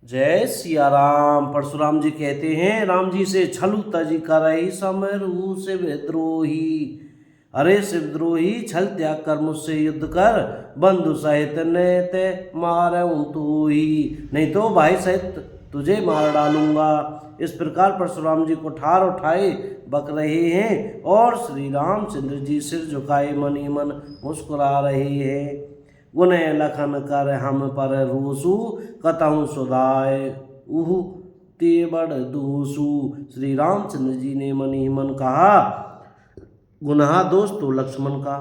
जय सिया राम। परशुराम जी कहते हैं, राम जी से छलु तज करई समरू से विद्रोही। अरे शिवद्रोही, छल त्याग कर मुझसे युद्ध कर, बंधु सहित ने ते मारूं तू ही, नहीं तो भाई सहित तुझे मार डालूंगा। इस प्रकार परशुराम जी कुठार उठाए बक रहे हैं और श्री रामचंद्र जी सिर झुकाए मन ही मन मुस्कुरा रहे हैं। गुने लखन कर हम पर रूसु, कतहु सुधाय उहु ते बड़ दूसु। श्री रामचंद्र जी ने मन ही मन कहा, गुनाह दोष तो लक्ष्मण का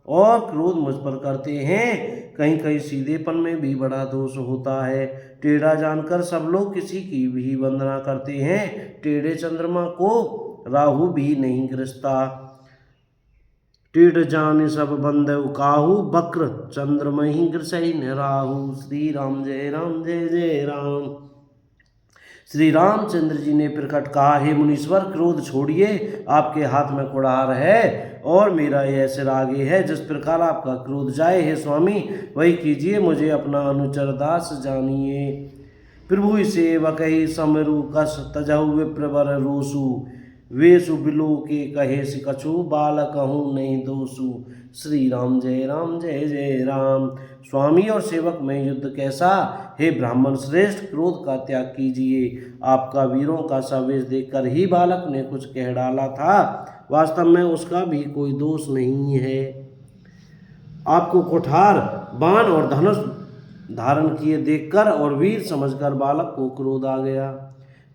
और क्रोध मुझ पर करते हैं, कहीं कहीं सीधेपन में भी बड़ा दोष होता है। टेढ़ा जानकर सब लोग किसी की भी वंदना करते हैं, टेढ़े चंद्रमा को राहु भी नहीं ग्रसता। टेढ़ जान सब बंदे काहू, बक्र चंद्रमहि ग्रसई न राहु। श्री राम जय जय राम। श्री रामचंद्र जी ने प्रकट कहा, हे मुनीश्वर, क्रोध छोड़िए, आपके हाथ में कुड़ार है और मेरा यह सिर आगे है। जिस प्रकार आपका क्रोध जाए हे स्वामी, वही कीजिए, मुझे अपना अनुचर दास जानिए। प्रभु सेवक ही समरु कस तजहु विप्रवर रोसु, वेशु बिलो के कहे कछु, बालक हूँ नहीं दोषु। श्री राम जय जय राम। स्वामी और सेवक में युद्ध कैसा, हे ब्राह्मण श्रेष्ठ, क्रोध का त्याग कीजिए। आपका वीरों का सवेश देखकर ही बालक ने कुछ कह डाला था, वास्तव में उसका भी कोई दोष नहीं है। आपको कुठार, बाण और धनुष धारण किए देखकर और वीर समझकर बालक को क्रोध आ गया।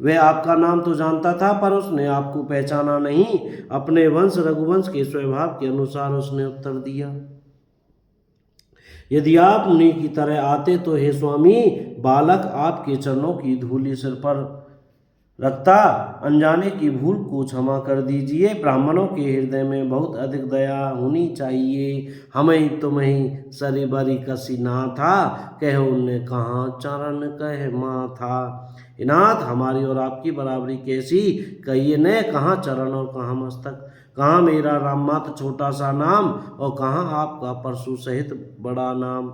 वह आपका नाम तो जानता था, पर उसने आपको पहचाना नहीं। अपने वंश रघुवंश के स्वभाव के अनुसार उसने उत्तर दिया, यदि आप मुनि की तरह आते तो हे स्वामी, बालक आपके चरणों की धूलि सिर पर रखता। अनजाने की भूल को क्षमा कर दीजिए। ब्राह्मणों के हृदय में बहुत अधिक दया होनी चाहिए। हमें तुम्हें सरी बरी कसी ना था, कहो उनने कहाँ चरण कह माँ था। इनाथ, हमारी और आपकी बराबरी कैसी, कहिए न, कहाँ चरण और कहाँ मस्तक, कहाँ मेरा राम मात्र छोटा सा नाम और कहाँ आपका परशु सहित बड़ा नाम।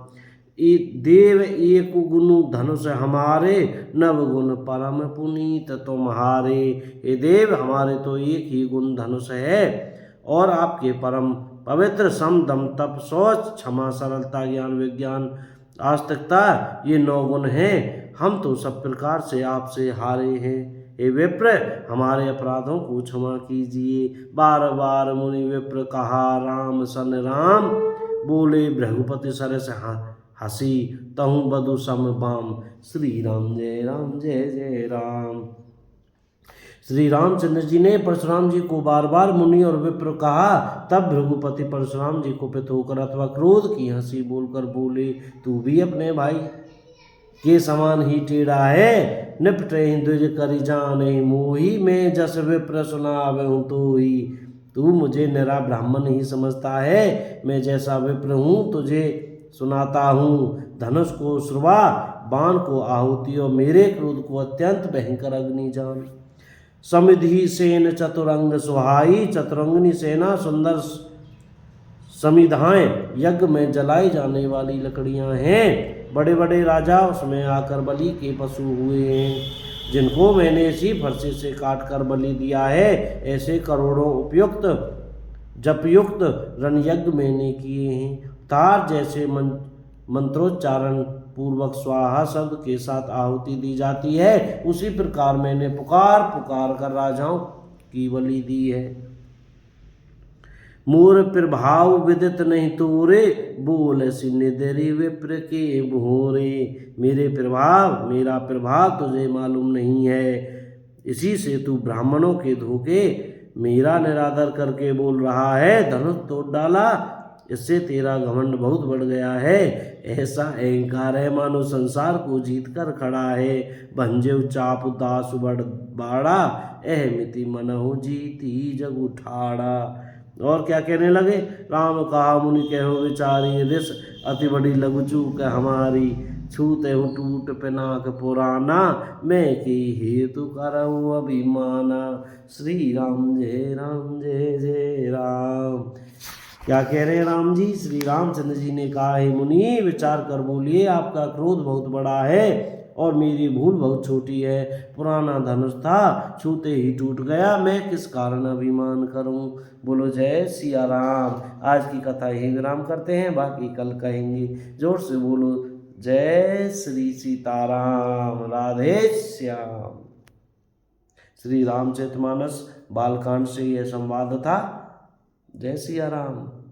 देव एक गुनु धनुष हमारे, नव गुण परम पुनीत तुम्हारे। ये देव, हमारे तो एक ही गुण धनुष है और आपके परम पवित्र सम दम तप शौच क्षमा सरलता ज्ञान विज्ञान आस्तिकता, ये 9 गुण हैं। हम तो सब प्रकार से आपसे हारे हैं। हे विप्र, हमारे अपराधों को क्षमा कीजिए। बार बार मुनि विप्र कहा, राम सन राम, बोले भृगुपति सरस हसी, तहु बधु सम बाम। श्री राम जय जय राम। श्री रामचंद्र जी ने परशुराम जी को बार बार मुनि और विप्र कहा। तब भृगुपति परशुराम जी को पित होकर अथवा क्रोध की हंसी बोलकर बोले, तू भी अपने भाई के समान ही टेढ़ा है। निपटे द्विज करि जाने मोही, मैं जस विप्र सुनावहु तो ही। तू मुझे निरा ब्राह्मण ही समझता है, मैं जैसा विप्र हूँ तुझे सुनाता हूँ। धनुष को श्रुवा, बाण को आहुति और मेरे क्रोध को अत्यंत भयंकर अग्नि जान। समिधि सेन चतुरंग सुहाई, चतुरंगनी सेना सुंदर समिधाएं यज्ञ में जलाई जाने वाली लकड़ियां हैं। बड़े बड़े राजा उसमें आकर बलि के पशु हुए हैं, जिनको मैंने इसी फरसे से काट कर बलि दिया है। ऐसे करोड़ों उपयुक्त जपयुक्त रणयज्ञ मैंने किए हैं। तार जैसे मंत्रोच्चारण पूर्वक स्वाहा शब्द के साथ आहुति दी जाती है, उसी प्रकार मैंने पुकार पुकार कर राजाओं की बलि दी है। मोर प्रभाव विदित नहीं तोरे, बोल सिनिधरि विप्र के भोरे। मेरा प्रभाव तुझे मालूम नहीं है, इसी से तू ब्राह्मणों के धोखे मेरा निरादर करके बोल रहा है। धनुष तोड़ डाला, इससे तेरा घमंड बहुत बढ़ गया है। ऐसा अहंकार है मानो संसार को जीत कर खड़ा है। भंजे चाप दास बड़ बाड़ा, अहमिति मनहु जीती जग उठाड़ा। और क्या कहने लगे, राम कहा मुनि कहो विचारी, रिस अति बड़ी लघु चूक हमारी। छूते हूँ टूट पिनाक पुराना, मैं की हेतु करऊँ अभिमाना। श्री राम जय जय राम। क्या कह रहे हैं राम जी? श्री रामचंद्र जी ने कहा, हे मुनि, विचार कर बोलिए, आपका क्रोध बहुत बड़ा है और मेरी भूल बहुत छोटी है। पुराना धनुष था, छूते ही टूट गया, मैं किस कारण अभिमान करूं। बोलो जय सिया राम। आज की कथा यही विराम करते हैं, बाकी कल कहेंगे। जोर से बोलो जय श्री सीताराम, राधे श्याम। श्री रामचरितमानस बालकांड से यह संवाद था। जय सिया राम।